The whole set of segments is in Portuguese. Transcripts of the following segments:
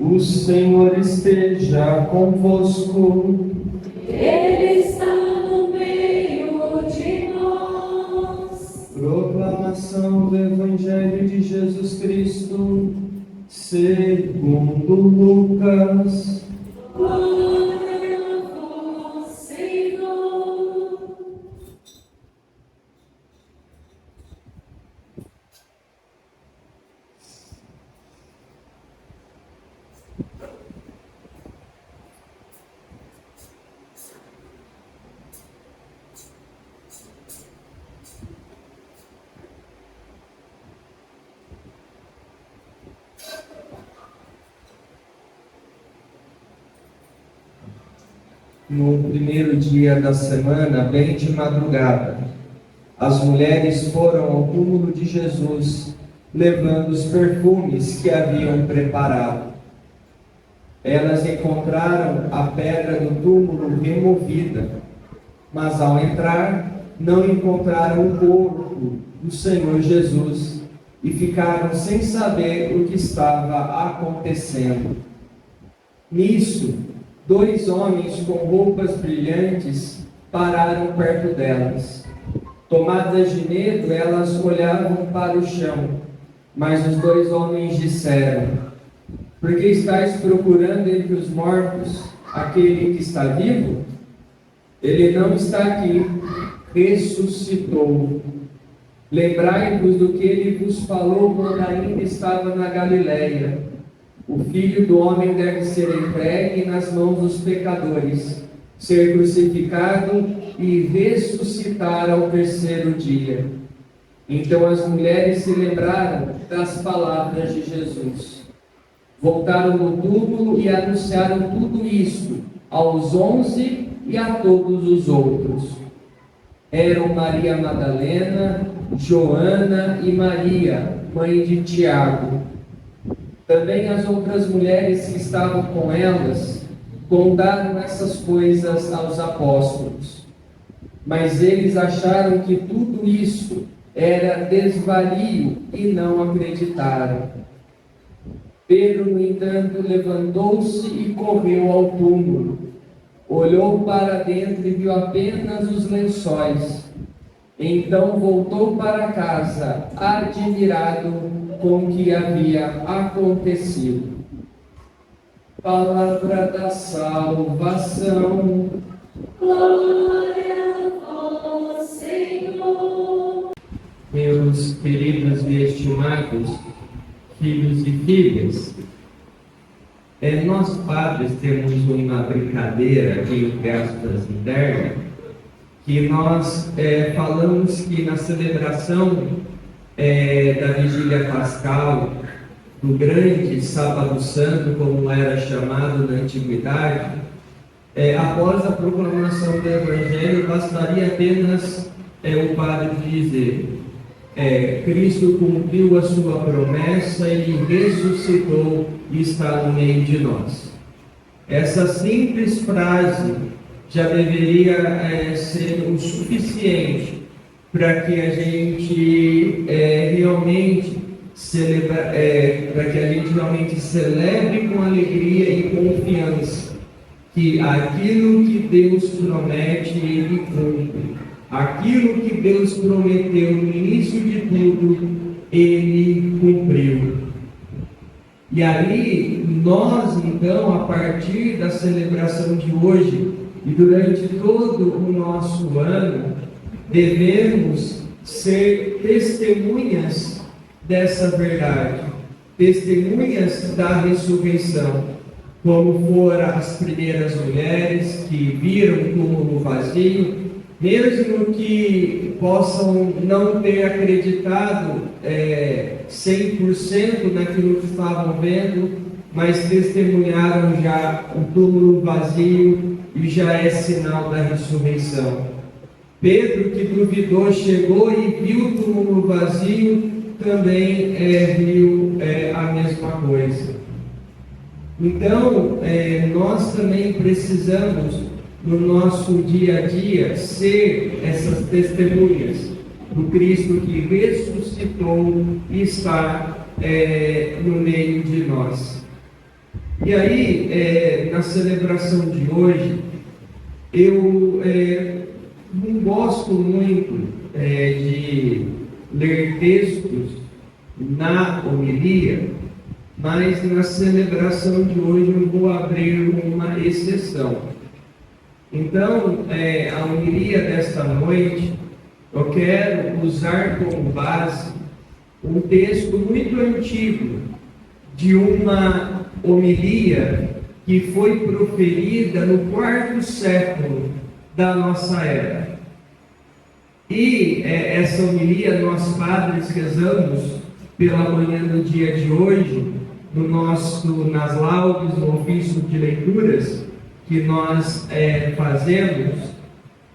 O Senhor esteja convosco. Ele está no meio de nós. Proclamação do Evangelho de Jesus Cristo, segundo Lucas. Glória a vós, Senhor. No primeiro dia da semana, bem de madrugada, as mulheres foram ao túmulo de Jesus, levando os perfumes que haviam preparado. Elas encontraram a pedra do túmulo removida, mas ao entrar, não encontraram o corpo do Senhor Jesus e ficaram sem saber o que estava acontecendo. Nisso, 2 homens com roupas brilhantes pararam perto delas. Tomadas de medo, elas olhavam para o chão, mas os 2 homens disseram: por que estáis procurando entre os mortos aquele que está vivo? Ele não está aqui, ressuscitou. Lembrai-vos do que ele vos falou quando ainda estava na Galileia. O Filho do Homem deve ser entregue nas mãos dos pecadores, ser crucificado e ressuscitar ao 3º dia. Então as mulheres se lembraram das palavras de Jesus. Voltaram no túmulo e anunciaram tudo isto aos 11 e a todos os outros. Eram Maria Madalena, Joana e Maria, mãe de Tiago. Também as outras mulheres que estavam com elas contaram essas coisas aos apóstolos. Mas eles acharam que tudo isso era desvario e não acreditaram. Pedro, no entanto, levantou-se e correu ao túmulo. Olhou para dentro e viu apenas os lençóis. Então voltou para casa, admirado com o que havia acontecido. Palavra da salvação. Glória a vós, Senhor. Meus queridos e estimados filhos e filhas, nós padres temos uma brincadeira entre aspas interna, que nós falamos que na celebração da Vigília Pascal, do grande Sábado Santo, como era chamado na Antiguidade, após a proclamação do Evangelho, bastaria apenas o padre dizer: Cristo cumpriu a sua promessa, Ele ressuscitou e está no meio de nós. Essa simples frase já deveria ser o suficiente para que a gente realmente celebre com alegria e confiança que aquilo que Deus promete, Ele cumpre. Aquilo que Deus prometeu no início de tudo, Ele cumpriu. E aí, nós então, a partir da celebração de hoje e durante todo o nosso ano, devemos ser testemunhas dessa verdade, testemunhas da ressurreição, como foram as primeiras mulheres que viram o túmulo vazio, mesmo que possam não ter acreditado 100% naquilo que estavam vendo, mas testemunharam já o túmulo vazio e já é sinal da ressurreição. Pedro, que duvidou, chegou e viu o túmulo vazio, também viu a mesma coisa. Então, nós também precisamos, no nosso dia a dia, ser essas testemunhas do Cristo que ressuscitou e está no meio de nós. E aí, na celebração de hoje, eu não gosto muito de ler textos na homilia, mas na celebração de hoje eu vou abrir uma exceção. Então, a homilia desta noite, eu quero usar como base um texto muito antigo de uma homilia que foi proferida no 4º século da nossa era. E essa homilia nós padres rezamos pela manhã do dia de hoje, nas laudes, no ofício de leituras que nós fazemos,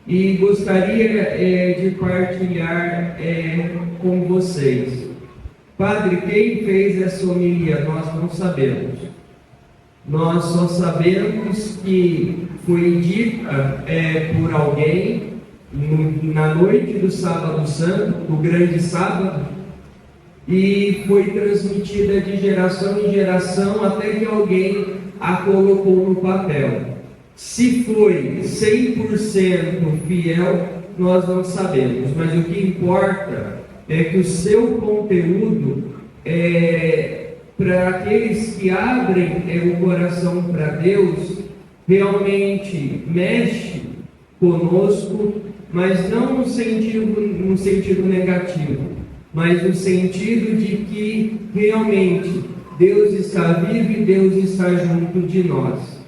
e gostaria de partilhar com vocês. Padre, quem fez essa homilia? Nós não sabemos. Nós só sabemos que foi dita por alguém na noite do Sábado Santo, do Grande Sábado, e foi transmitida de geração em geração até que alguém a colocou no papel. Se foi 100% fiel, nós não sabemos, mas o que importa é que o seu conteúdo, para aqueles que abrem o coração para Deus, realmente mexe conosco, mas não no sentido negativo, mas no sentido de que realmente Deus está vivo e Deus está junto de nós.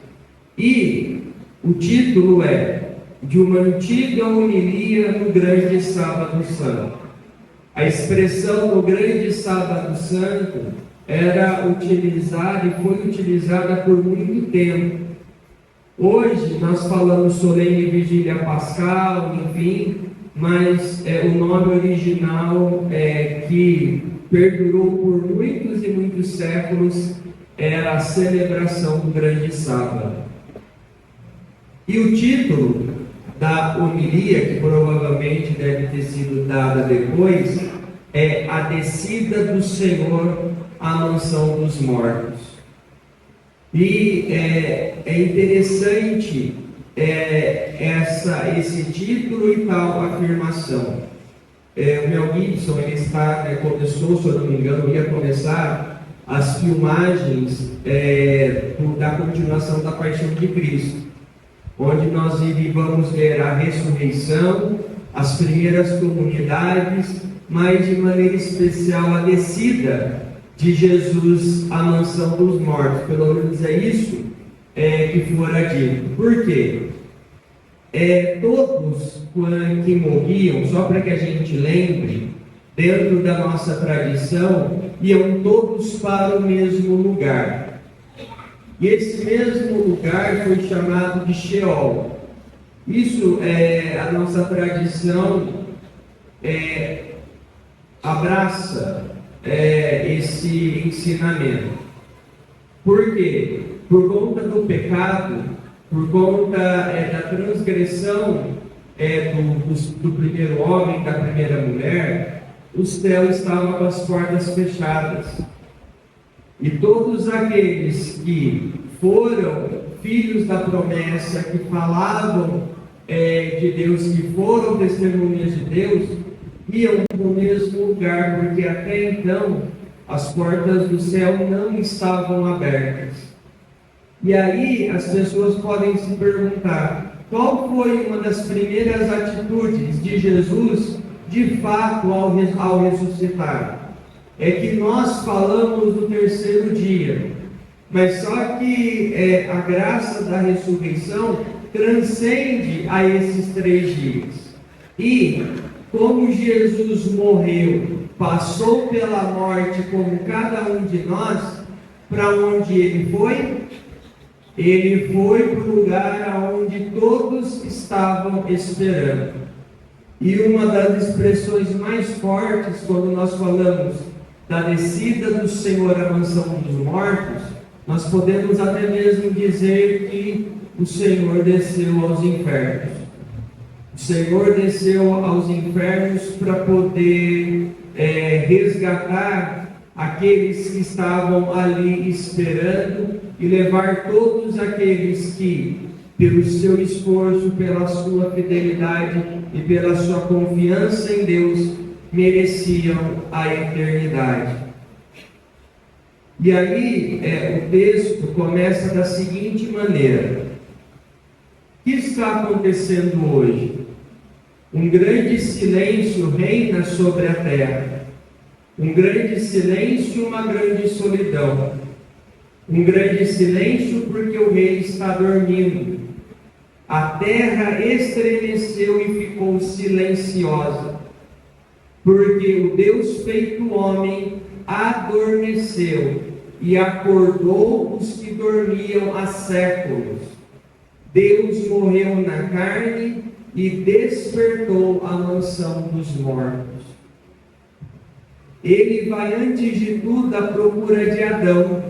E o título é de uma antiga homilia no Grande Sábado Santo. A expressão no Grande Sábado Santo era utilizada e foi utilizada por muito tempo. Hoje nós falamos solene vigília pascal, enfim, mas o nome original que perdurou por muitos e muitos séculos era a celebração do Grande Sábado. E o título da homilia, que provavelmente deve ter sido dada depois, é A Descida do Senhor à Mansão dos Mortos. E é interessante esse título e tal afirmação. O Mel Gibson, ele começou, se eu não me engano, ia começar as filmagens da continuação da Paixão de Cristo, onde nós vamos ver a ressurreição, as primeiras comunidades, mas de maneira especial a descida de Jesus à mansão dos mortos. Pelo menos é isso que fora dito. Por quê? Todos que morriam, só para que a gente lembre, dentro da nossa tradição, iam todos para o mesmo lugar. E esse mesmo lugar foi chamado de Sheol. Isso a nossa tradição abraça esse ensinamento. Por quê? Por conta do pecado, por conta da transgressão do primeiro homem, da primeira mulher, o céu estava com as portas fechadas. E todos aqueles que foram filhos da promessa, que falavam de Deus, que foram testemunhas de Deus, iam para o mesmo lugar, porque até então as portas do céu não estavam abertas. E aí as pessoas podem se perguntar, qual foi uma das primeiras atitudes de Jesus, de fato, ao ressuscitar? É que nós falamos no 3º dia, mas só que a graça da ressurreição transcende a esses 3 dias. E como Jesus morreu, passou pela morte como cada um de nós, para onde ele foi? Ele foi para o lugar onde todos estavam esperando. E uma das expressões mais fortes, quando nós falamos da descida do Senhor à mansão dos mortos, nós podemos até mesmo dizer que o Senhor desceu aos infernos. O Senhor desceu aos infernos para poder resgatar aqueles que estavam ali esperando e levar todos aqueles que, pelo seu esforço, pela sua fidelidade e pela sua confiança em Deus, mereciam a eternidade. E aí o texto começa da seguinte maneira: o que está acontecendo hoje? Um grande silêncio reina sobre a terra. Um grande silêncio, uma grande solidão. Um grande silêncio porque o rei está dormindo. A terra estremeceu e ficou silenciosa, porque o Deus feito homem adormeceu e acordou os que dormiam há séculos. Deus morreu na carne e despertou a mansão dos mortos. Ele vai antes de tudo à procura de Adão,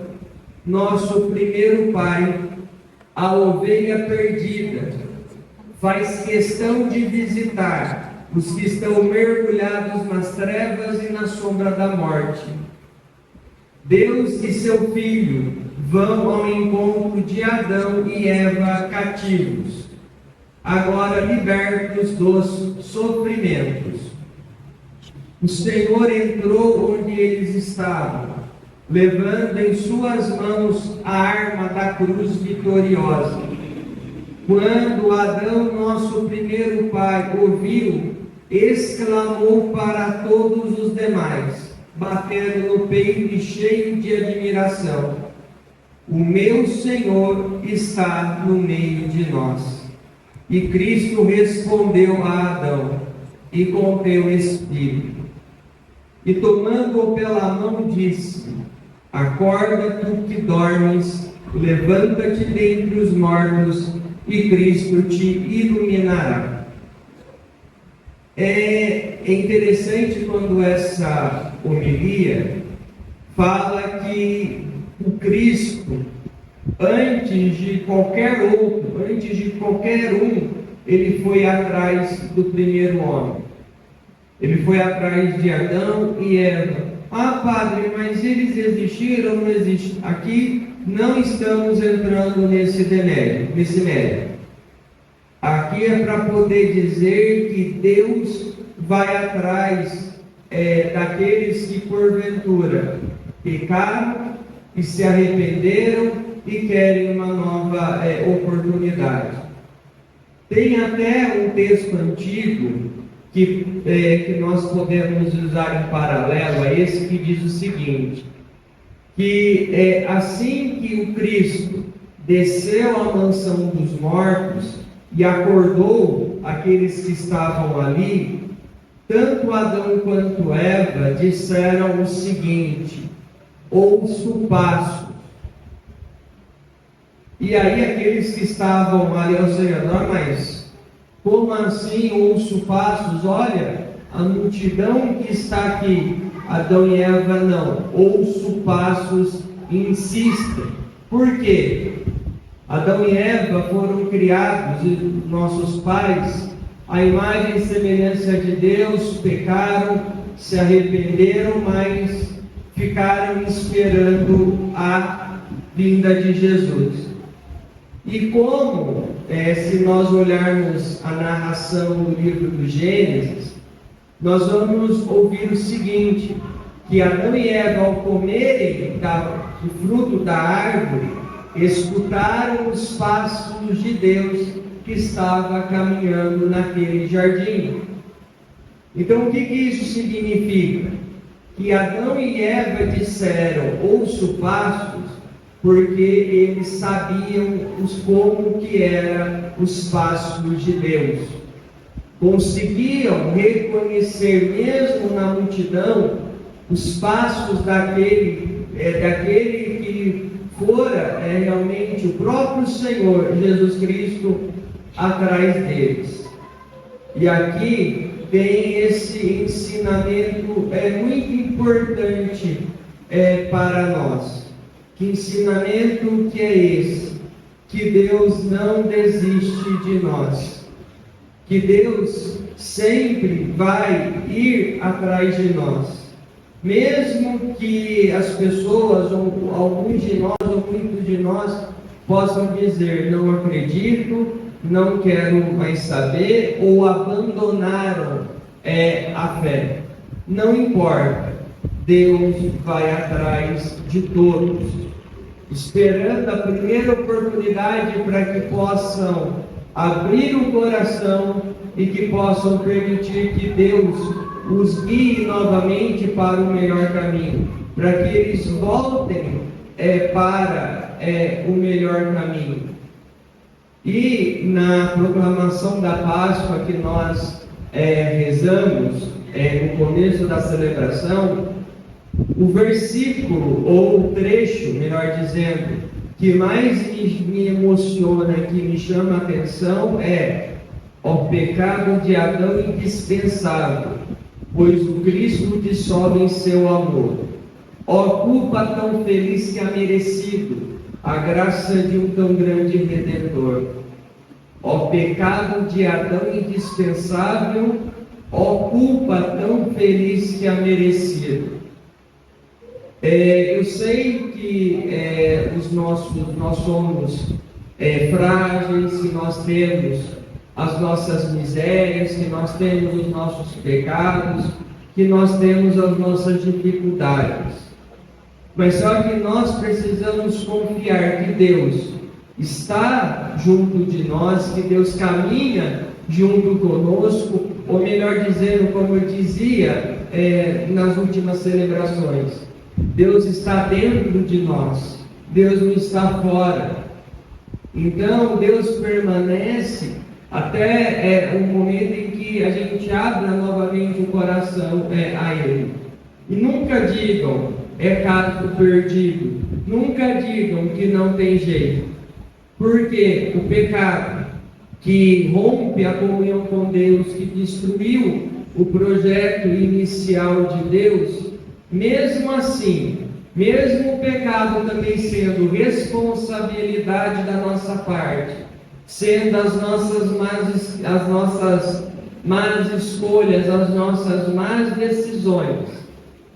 nosso primeiro pai, a ovelha perdida. Faz questão de visitar os que estão mergulhados nas trevas e na sombra da morte. Deus e seu Filho vão ao encontro de Adão e Eva cativos, agora libertos dos sofrimentos. O Senhor entrou onde eles estavam, levando em suas mãos a arma da cruz vitoriosa. Quando Adão, nosso primeiro pai, ouviu, exclamou para todos os demais, batendo no peito e cheio de admiração: o meu Senhor está no meio de nós. E Cristo respondeu a Adão, e com teu espírito. E tomando-o pela mão, disse: acorda, tu que dormes, levanta-te dentre os mortos, e Cristo te iluminará. É interessante quando essa homilia fala que o Cristo, antes de qualquer outro, antes de qualquer um, ele foi atrás do primeiro homem. Ele foi atrás de Adão e Eva. Ah, padre, mas eles existiram ou não existem? Aqui não estamos entrando nesse mérito. Aqui é para poder dizer que Deus vai atrás daqueles que porventura pecaram e se arrependeram e querem uma nova oportunidade. Tem até um texto antigo que nós podemos usar em paralelo a esse, que diz o seguinte: que assim que o Cristo desceu à mansão dos mortos e acordou aqueles que estavam ali, tanto Adão quanto Eva disseram o seguinte: ouço passos. E aí aqueles que estavam ali ao seu redor: mas como assim ouço passos? Olha, a multidão que está aqui. Adão e Eva não. Ouço passos, insistem. Por quê? Adão e Eva foram criados, e nossos pais, à imagem e semelhança de Deus, pecaram, se arrependeram, mas ficaram esperando a vinda de Jesus. E como, se nós olharmos a narração do livro do Gênesis, nós vamos ouvir o seguinte: que Adão e Eva, ao comerem do fruto da árvore, escutaram os passos de Deus que estava caminhando naquele jardim. Então, o que isso significa? Que Adão e Eva disseram: ouço passos, porque eles sabiam como que eram os passos de Deus. Conseguiam reconhecer, mesmo na multidão, os passos daquele que fora realmente o próprio Senhor Jesus Cristo atrás deles. E aqui tem esse ensinamento muito importante para nós. Que ensinamento que é esse? Que Deus não desiste de nós. Que Deus sempre vai ir atrás de nós. Mesmo que as pessoas, ou alguns de nós, ou muitos de nós, possam dizer: não acredito, não quero mais saber, ou abandonaram a fé. Não importa, Deus vai atrás de todos, esperando a primeira oportunidade para que possam abrir o coração e que possam permitir que Deus os guie novamente para o melhor caminho, para que eles voltem para o melhor caminho. E na proclamação da Páscoa que nós rezamos no começo da celebração, o versículo, ou o trecho, melhor dizendo, que mais me emociona, que me chama a atenção é: ó pecado de Adão indispensável, pois o Cristo dissolve em seu amor. Ó culpa tão feliz que há merecido a graça de um tão grande Redentor. Ó pecado de Adão indispensável, ó culpa tão feliz que há merecido. Eu sei que nós somos frágeis, que nós temos as nossas misérias, que nós temos os nossos pecados, que nós temos as nossas dificuldades. Mas só que nós precisamos confiar que Deus está junto de nós, que Deus caminha junto conosco, ou melhor dizendo, como eu dizia nas últimas celebrações, Deus está dentro de nós, Deus não está fora. Então Deus permanece até o momento em que a gente abra novamente o coração a Ele. E nunca digam: é caso perdido. Nunca digam que não tem jeito. Porque o pecado que rompe a comunhão com Deus, que destruiu o projeto inicial de Deus, mesmo assim, mesmo o pecado também sendo responsabilidade da nossa parte, sendo as nossas más escolhas, as nossas más decisões,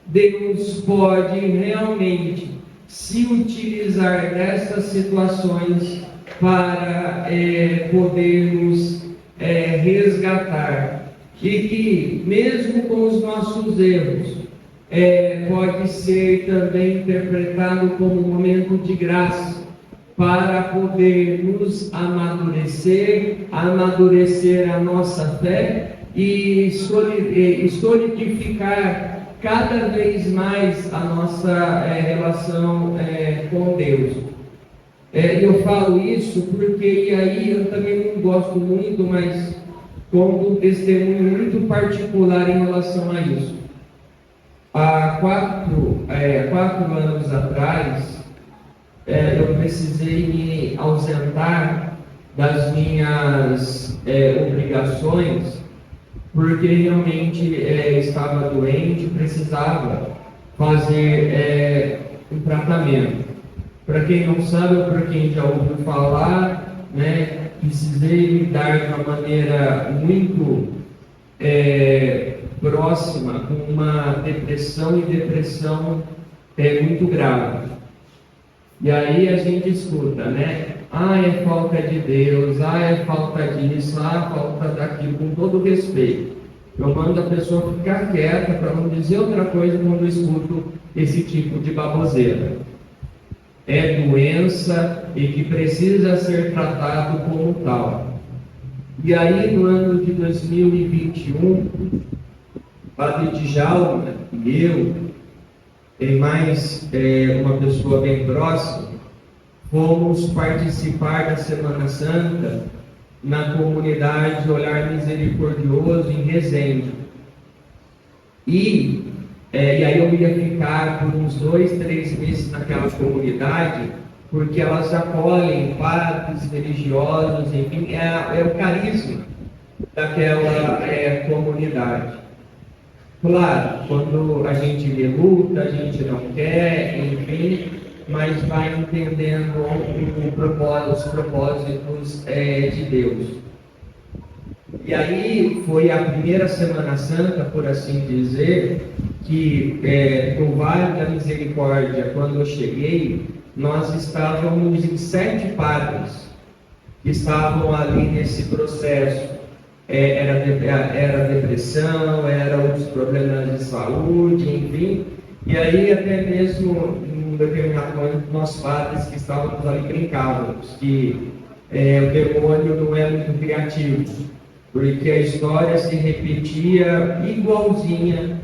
Deus pode realmente se utilizar dessas situações para poder nos resgatar. E que, mesmo com os nossos erros, pode ser também interpretado como um momento de graça, para poder nos amadurecer a nossa fé e solidificar cada vez mais a nossa relação com Deus. Eu falo isso porque, e aí eu também não gosto muito, mas como um testemunho muito particular em relação a isso. Há 4 anos atrás, eu precisei me ausentar das minhas obrigações, porque realmente estava doente, precisava fazer um tratamento. Para quem não sabe, ou para quem já ouviu falar, precisei lidar de uma maneira muito próxima com uma depressão muito grave. E aí a gente escuta, é falta de Deus, é falta disso, falta daquilo, com todo respeito. Eu mando a pessoa ficar quieta para não dizer outra coisa quando eu escuto esse tipo de baboseira. É doença e que precisa ser tratado como tal. E aí, no ano de 2021, Padre Djalma e eu, e mais uma pessoa bem próxima, fomos participar da Semana Santa na comunidade Olhar Misericordioso em Resende. E aí eu ia ficar por uns 2-3 meses naquela comunidade, porque elas acolhem padres religiosos, enfim, é o carisma daquela comunidade. Claro, quando a gente luta, a gente não quer, enfim, mas vai entendendo os propósitos de Deus. E aí foi a primeira Semana Santa, por assim dizer, que no Vale da Misericórdia, quando eu cheguei, nós estávamos em 7 padres que estavam ali nesse processo. Era depressão, eram outros problemas de saúde, enfim. E aí até mesmo em um determinado momento nós padres que estávamos ali brincávamos que o demônio não é muito criativo, porque a história se repetia igualzinha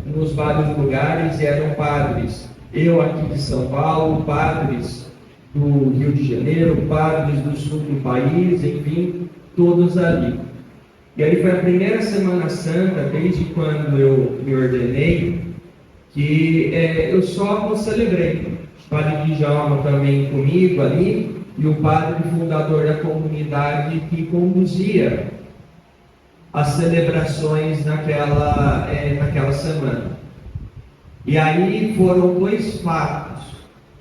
nos vários lugares, e eram padres. Eu aqui de São Paulo, padres do Rio de Janeiro, padres do sul do país, enfim, todos ali. E aí foi a primeira Semana Santa, desde quando eu me ordenei, que eu só não celebrei. O padre Djalma também comigo ali, e o padre fundador da comunidade que conduzia as celebrações naquela semana. E aí foram 2 fatos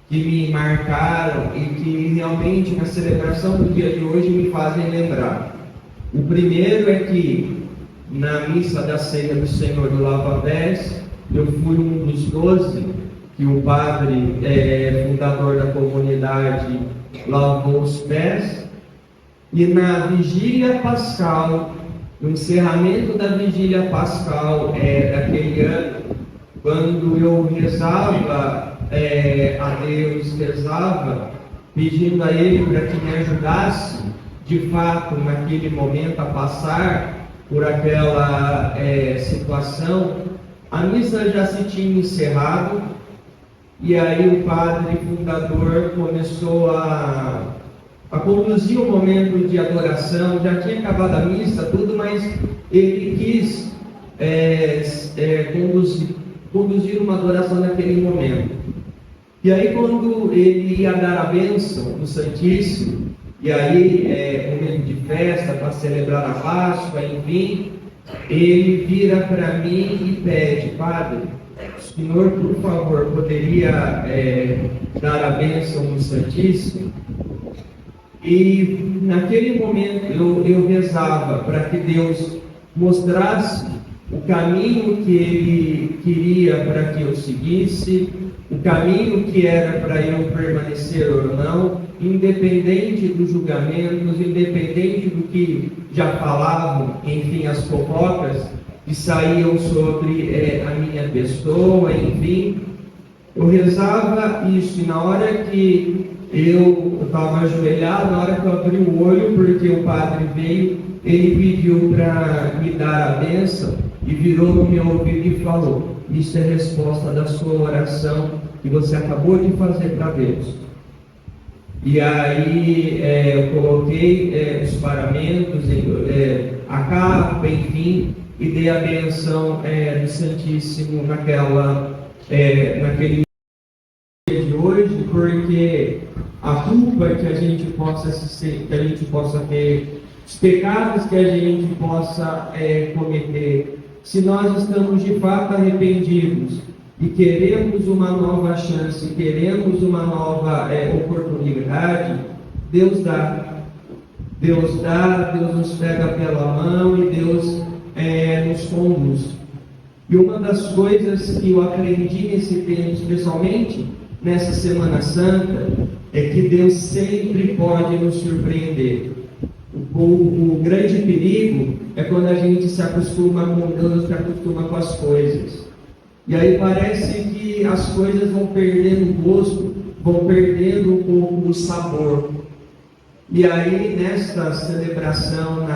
que me marcaram e que realmente na celebração do dia de hoje me fazem lembrar. O primeiro é que na missa da ceia do Senhor do Lava-Pés, eu fui um dos 12 que o padre fundador da comunidade lavou os pés, e na vigília pascal, no encerramento da vigília pascal daquele ano, quando eu rezava a Deus, pedindo a Ele para que me ajudasse, de fato, naquele momento, a passar por aquela situação, a missa já se tinha encerrado, e aí o padre fundador começou a conduzir o momento de adoração. Já tinha acabado a missa, tudo, mas ele quis conduzir uma adoração naquele momento. E aí quando ele ia dar a bênção no Santíssimo, e aí momento de festa para celebrar a Páscoa, enfim, ele vira para mim e pede: Padre, o senhor, por favor, poderia dar a bênção no Santíssimo? E naquele momento eu rezava para que Deus mostrasse o caminho que Ele queria para que eu seguisse, o caminho que era para eu permanecer ou não, independente dos julgamentos, independente do que já falavam, enfim, as fofocas que saíam sobre a minha pessoa, enfim. Eu rezava isso, e na hora que eu estava ajoelhado, na hora que eu abri o olho, porque o padre veio, ele pediu para me dar a bênção, e virou no meu ouvido e falou: isso é resposta da sua oração que você acabou de fazer para Deus. E aí eu coloquei os paramentos, a capa, enfim, e dei a bênção do Santíssimo naquele dia de hoje, porque a culpa que a gente possa ter, os pecados que a gente possa cometer, se nós estamos de fato arrependidos e queremos uma nova chance, queremos uma nova oportunidade, Deus dá. Deus nos pega pela mão e Deus nos conduz. E uma das coisas que eu aprendi nesse tempo, especialmente nessa Semana Santa, é que Deus sempre pode nos surpreender. O grande perigo é quando a gente se acostuma com Deus, se acostuma com as coisas. E aí parece que as coisas vão perdendo o gosto, vão perdendo um pouco o sabor. E aí nesta celebração,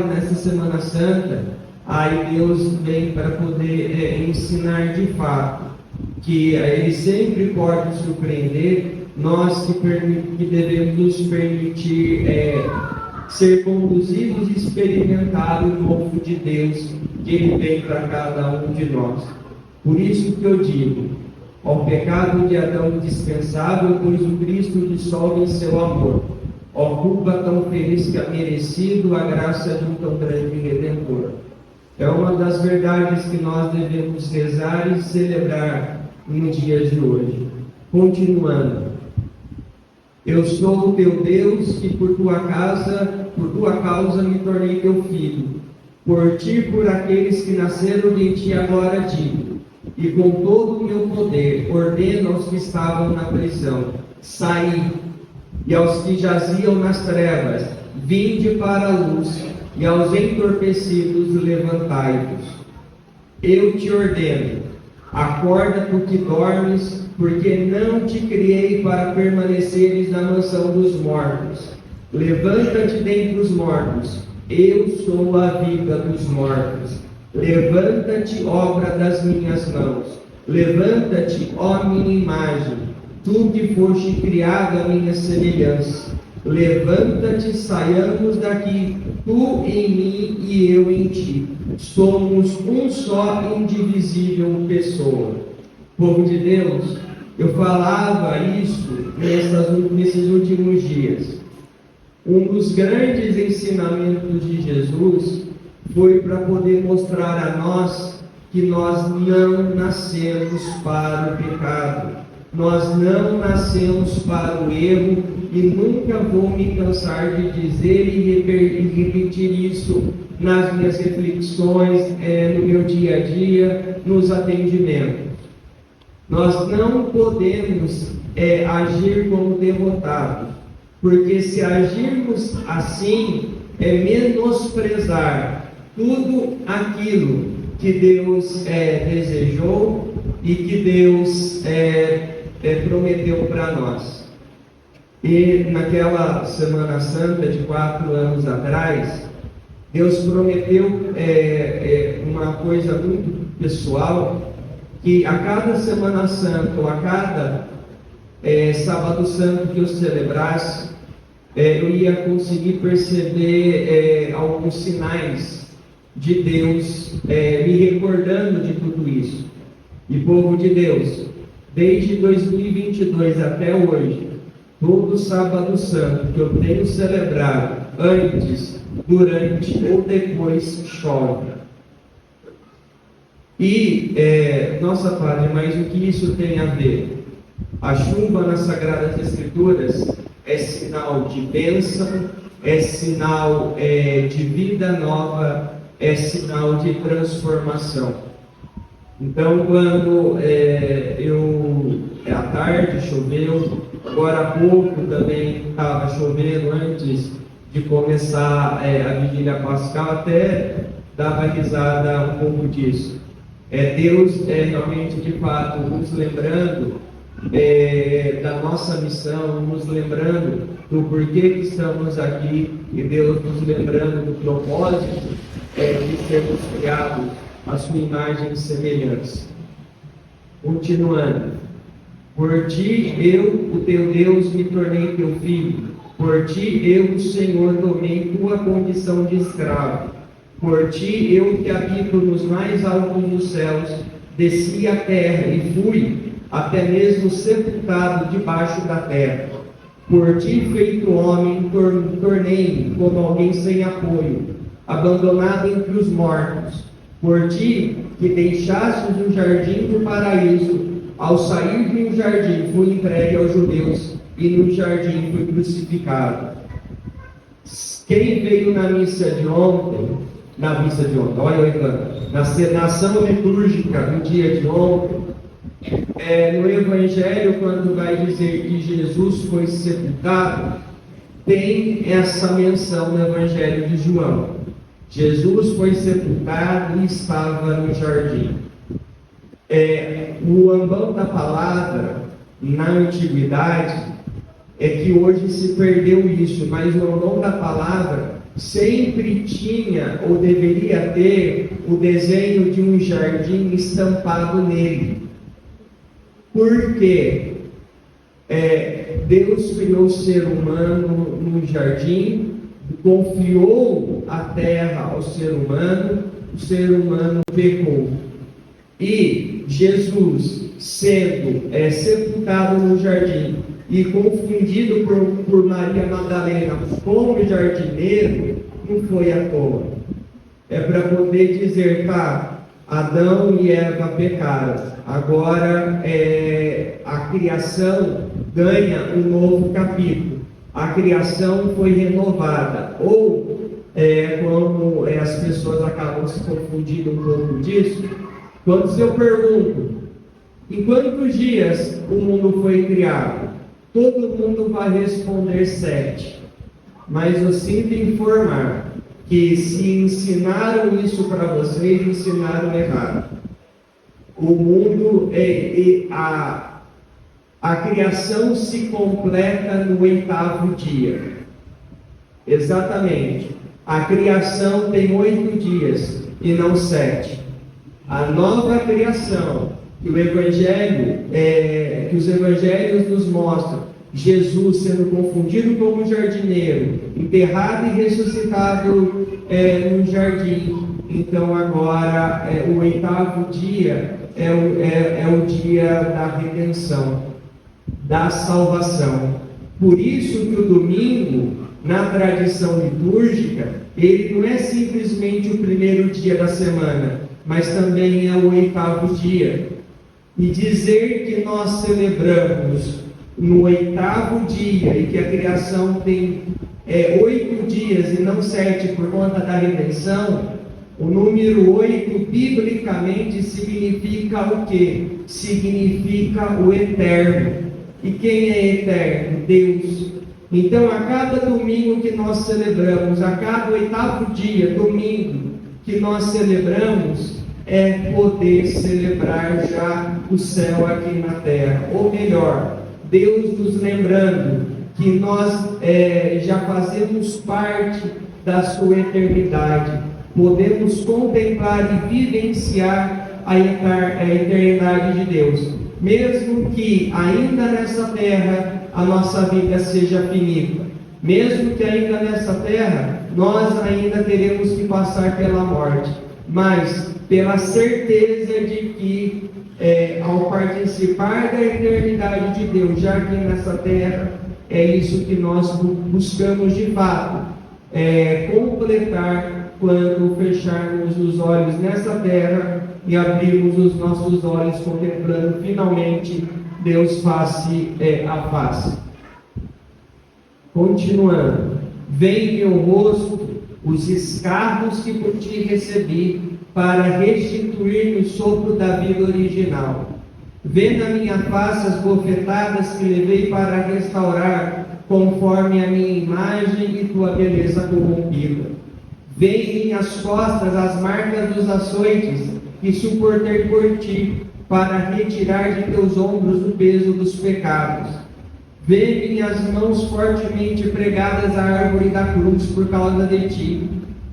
nessa Semana Santa, aí Deus vem para poder ensinar de fato que Ele sempre pode surpreender, nós que devemos nos permitir ser conduzidos e experimentar o novo de Deus que Ele tem para cada um de nós. Por isso que eu digo: ao pecado de Adão dispensável, pois o Cristo dissolve em seu amor. Ó culpa tão feliz que ha merecido a graça de um tão grande Redentor. É uma das verdades que nós devemos rezar e celebrar no dia de hoje. Continuando. Eu sou o teu Deus e por tua causa me tornei teu filho. Por ti, por aqueles que nasceram de ti, agora digo, e com todo o meu poder ordeno aos que estavam na prisão, saí, e aos que jaziam nas trevas, vinde para a luz, e aos entorpecidos, levantai-vos. Eu te ordeno, acorda tu que dormes, porque não te criei para permaneceres na mansão dos mortos. Levanta-te dentre os mortos, eu sou a vida dos mortos. Levanta-te, obra das minhas mãos. Levanta-te, ó minha imagem, tu que foste criado à minha semelhança. Levanta-te, saiamos daqui, tu em mim e eu em ti. Somos um só, indivisível pessoa. Povo de Deus, eu falava isso nesses últimos dias. Um dos grandes ensinamentos de Jesus foi para poder mostrar a nós que nós não nascemos para o pecado. Nós não nascemos para o erro e nunca vou me cansar de dizer e repetir isso nas minhas reflexões, no meu dia a dia, nos atendimentos. Nós não podemos agir como derrotados, porque se agirmos assim, é menosprezar tudo aquilo que Deus desejou e que Deus prometeu para nós. E naquela Semana Santa de 4 anos atrás, Deus prometeu uma coisa muito pessoal, que a cada Semana Santa, ou a cada Sábado Santo que eu celebrasse, eu ia conseguir perceber alguns sinais de Deus me recordando de tudo isso. E povo de Deus, desde 2022 até hoje, todo Sábado Santo que eu tenho celebrado, antes, durante ou depois, chove. E, nossa Padre, mas o que isso tem a ver? A chuva nas Sagradas Escrituras é sinal de bênção, é sinal de vida nova, é sinal de transformação. Então, quando à tarde choveu, agora há pouco também estava chovendo antes de começar a vigília pascal, até dava risada um pouco disso. Deus realmente, de fato, nos lembrando da nossa missão, nos lembrando do porquê que estamos aqui, e Deus nos lembrando do propósito de sermos criados à sua imagem e semelhança. Continuando. Por ti, eu, o teu Deus, me tornei teu filho. Por ti, eu, o Senhor, tomei tua condição de escravo. Por ti, eu que habito nos mais altos dos céus, desci à terra e fui até mesmo sepultado debaixo da terra. Por ti, feito homem, tornei-me como alguém sem apoio, abandonado entre os mortos. Por ti, que deixastes o jardim do paraíso, ao sair de um jardim, fui entregue aos judeus, e no jardim fui crucificado. Quem veio na missa de ontem, olha, na ação litúrgica do dia de ontem, no Evangelho, quando vai dizer que Jesus foi sepultado, tem essa menção no Evangelho de João. Jesus foi sepultado e estava no jardim. O ambão da palavra, na antiguidade, é que hoje se perdeu isso, mas o ambão da palavra sempre tinha, ou deveria ter, o desenho de um jardim estampado nele. Por quê? Deus criou o ser humano no jardim, confiou a terra ao ser humano, o ser humano pecou. E Jesus, sendo sepultado no jardim e confundido por Maria Madalena como jardineiro, não foi à toa. É para poder dizer, Adão e Eva pecaram. Agora a criação ganha um novo capítulo. A criação foi renovada. Ou, como as pessoas acabam se confundindo um pouco disso, quando eu pergunto, em quantos dias o mundo foi criado? Todo mundo vai responder 7. Mas eu sinto informar que se ensinaram isso para vocês, ensinaram errado. O mundo, a criação se completa no 8º dia. Exatamente. A criação tem 8 dias e não 7. A nova criação que o Evangelho, que os Evangelhos nos mostram, Jesus sendo confundido como jardineiro, enterrado e ressuscitado no jardim. Então agora o 8º dia é o dia da redenção, da salvação. Por isso que o domingo, na tradição litúrgica, ele não é simplesmente o primeiro dia da semana, mas também é o 8º dia. E dizer que nós celebramos no 8º dia e que a criação tem 8 dias e não 7 por conta da redenção, o número 8 biblicamente significa o quê? Significa o eterno. E quem é eterno? Deus. Então, a cada domingo que nós celebramos, a cada 8º dia, domingo, que nós celebramos, é poder celebrar já o céu aqui na terra. Ou melhor, Deus nos lembrando que nós já fazemos parte da sua eternidade. Podemos contemplar e vivenciar a eternidade de Deus. Mesmo que ainda nessa terra a nossa vida seja finita. Mesmo que ainda nessa terra nós ainda teremos que passar pela morte. Mas pela certeza de que ao participar da eternidade de Deus, já aqui nessa terra, é isso que nós buscamos de fato, completar quando fecharmos os olhos nessa terra e abrirmos os nossos olhos contemplando finalmente Deus face a face. Continuando, vem meu rosto os escarros que por ti recebi, para restituir o sopro da vida original. Vê na minha face as bofetadas que levei para restaurar, conforme a minha imagem e tua beleza corrompida. Vê em minhas costas as marcas dos açoites que suportei por ti, para retirar de teus ombros o peso dos pecados. Vê minhas mãos fortemente pregadas à árvore da cruz por causa de ti,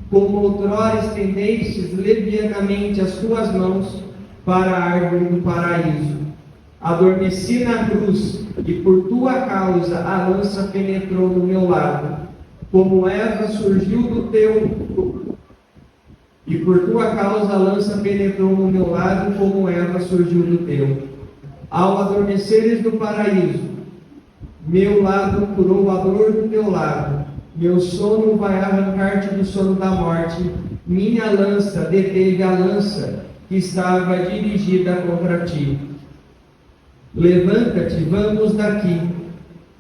como outrora estendestes levianamente as tuas mãos para a árvore do paraíso. Adormeci na cruz, e por tua causa a lança penetrou no meu lado, como Eva surgiu do teu... E por tua causa a lança penetrou no meu lado, como Eva surgiu do teu. Ao adormeceres do paraíso, meu lado curou a dor do teu lado. Meu sono vai arrancar-te do sono da morte. Minha lança deteve a lança que estava dirigida contra ti. Levanta-te, vamos daqui.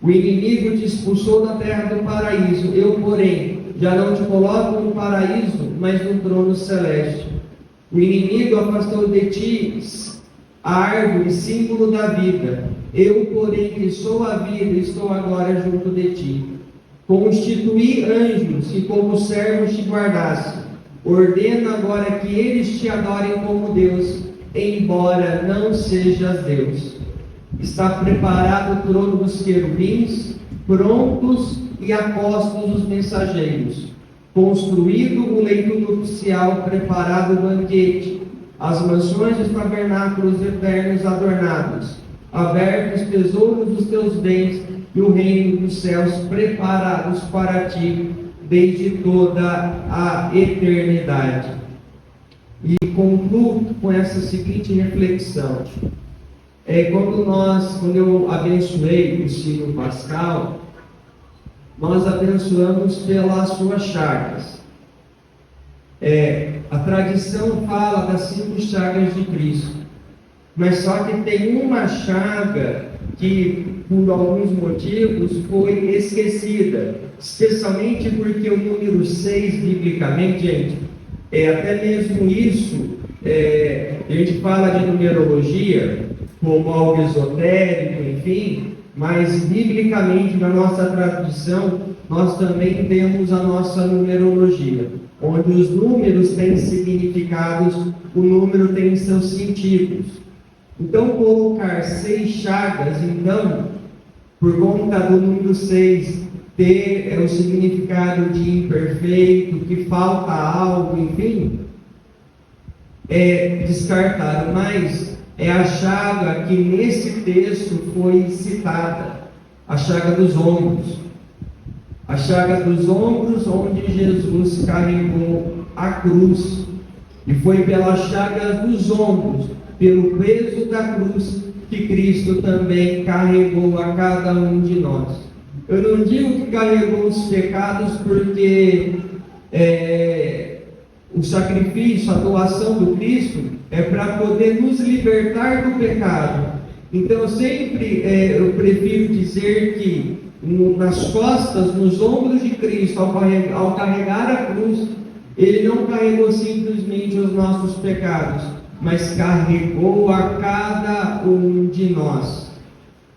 O inimigo te expulsou da terra do paraíso. Eu, porém, já não te coloco no paraíso, mas no trono celeste. O inimigo afastou de ti a árvore, símbolo da vida. Eu, porém, que sou a vida, estou agora junto de ti. Constituí anjos e como servos te guardasse. Ordena agora que eles te adorem como Deus, embora não sejas Deus. Está preparado o trono dos querubins, prontos e apostos os mensageiros. Construído o leito nupcial, preparado o banquete, as mansões dos tabernáculos eternos adornados, abertos tesouros dos teus bens, e o reino dos céus preparados para ti desde toda a eternidade. E concluo com essa seguinte reflexão. Quando eu abençoei o signo pascal, nós abençoamos pelas suas chagas. A tradição fala das 5 chagas de Cristo, mas só que tem uma chaga que, por alguns motivos, foi esquecida, especialmente porque o número 6, biblicamente, gente, até mesmo isso, a gente fala de numerologia como algo esotérico, enfim, mas biblicamente, na nossa tradição, nós também temos a nossa numerologia, onde os números têm significados, o número tem seus sentidos. Então, colocar 6 chagas, então, por conta do número 6 ter o significado de imperfeito, que falta algo, enfim, é descartado, mas é a chaga que nesse texto foi citada, a chaga dos ombros. A chaga dos ombros, onde Jesus carregou a cruz. E foi pela chaga dos ombros, pelo peso da cruz, que Cristo também carregou a cada um de nós. Eu não digo que carregou os pecados porque o sacrifício, a doação do Cristo é para poder nos libertar do pecado. Então sempre eu prefiro dizer que nas costas, nos ombros de Cristo, ao carregar a cruz, Ele não carregou simplesmente os nossos pecados, mas carregou a cada um de nós,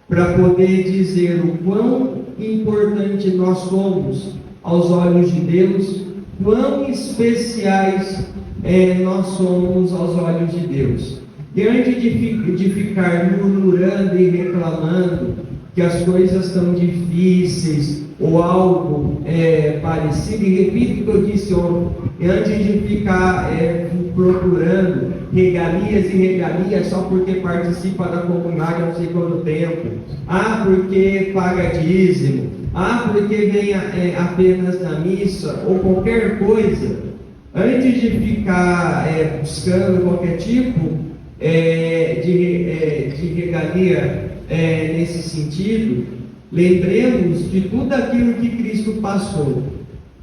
para poder dizer o quão importante nós somos aos olhos de Deus, quão especiais nós somos aos olhos de Deus. Diante de ficar murmurando e reclamando que as coisas estão difíceis ou algo parecido, e repito o que eu disse ontem, antes de ficar procurando regalias e regalias só porque participa da comunidade não sei quanto tempo, porque paga dízimo, porque vem apenas na missa, ou qualquer coisa, antes de ficar buscando qualquer tipo de regalia nesse sentido, lembremos de tudo aquilo que Cristo passou.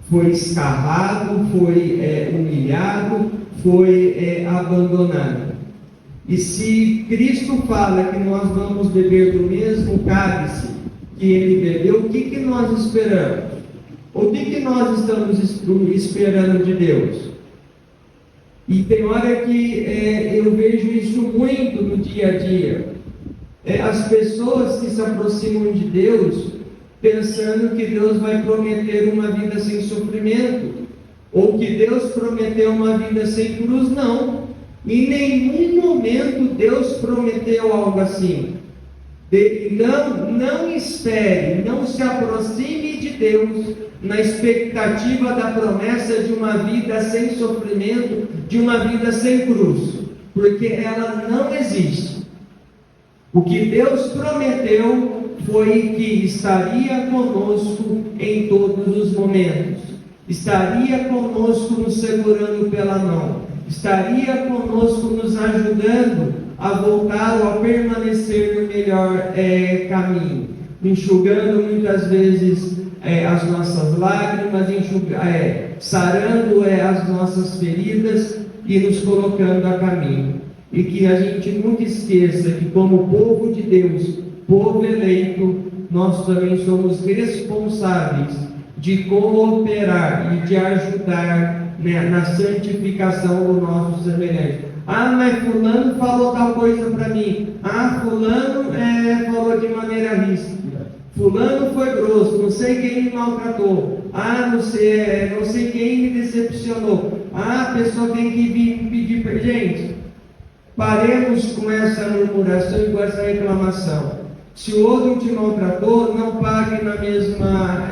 Foi escarrado, foi humilhado, foi abandonado. E se Cristo fala que nós vamos beber do mesmo cálice que Ele bebeu, o que nós esperamos? O que nós estamos esperando de Deus? E tem hora que eu vejo isso muito no dia a dia. As pessoas que se aproximam de Deus pensando que Deus vai prometer uma vida sem sofrimento, ou que Deus prometeu uma vida sem cruz. Não, em nenhum momento Deus prometeu algo assim. Não espere, não se aproxime de Deus na expectativa da promessa de uma vida sem sofrimento, de uma vida sem cruz, porque ela não existe. O que Deus prometeu foi que estaria conosco em todos os momentos, estaria conosco nos segurando pela mão, estaria conosco nos ajudando a voltar ou a permanecer no melhor caminho, enxugando muitas vezes as nossas lágrimas, sarando as nossas feridas e nos colocando a caminho. E que a gente nunca esqueça que, como povo de Deus, povo eleito, nós também somos responsáveis de cooperar e de ajudar na santificação do nosso semelhante. Mas fulano falou tal coisa para mim. Fulano falou de maneira ríspida. Fulano foi grosso, não sei quem me maltratou. Não sei quem me decepcionou. A pessoa tem que vir pedir para gente. Paremos com essa murmuração e com essa reclamação. Se o outro te maltratou, não pague na mesma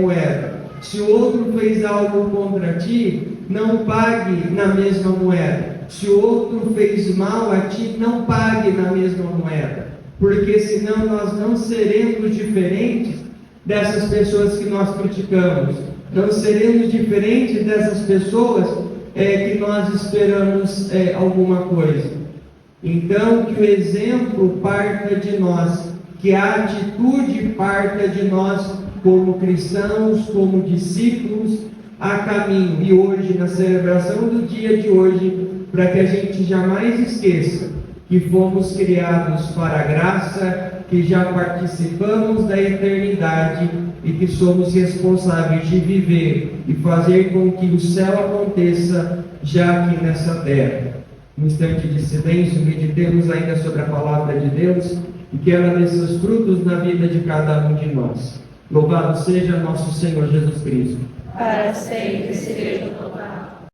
moeda. Se o outro fez algo contra ti, não pague na mesma moeda. Se o outro fez mal a ti, não pague na mesma moeda. Porque senão nós não seremos diferentes dessas pessoas que nós criticamos. Não seremos diferentes dessas pessoas que nós esperamos alguma coisa. Então, que o exemplo parta de nós, que a atitude parta de nós como cristãos, como discípulos, a caminho e hoje, na celebração do dia de hoje, para que a gente jamais esqueça que fomos criados para a graça, que já participamos da eternidade e que somos responsáveis de viver e fazer com que o céu aconteça já aqui nessa terra. Um instante de silêncio, meditemos ainda sobre a palavra de Deus e que ela dê seus frutos na vida de cada um de nós. Louvado seja nosso Senhor Jesus Cristo. Para sempre seja louvado.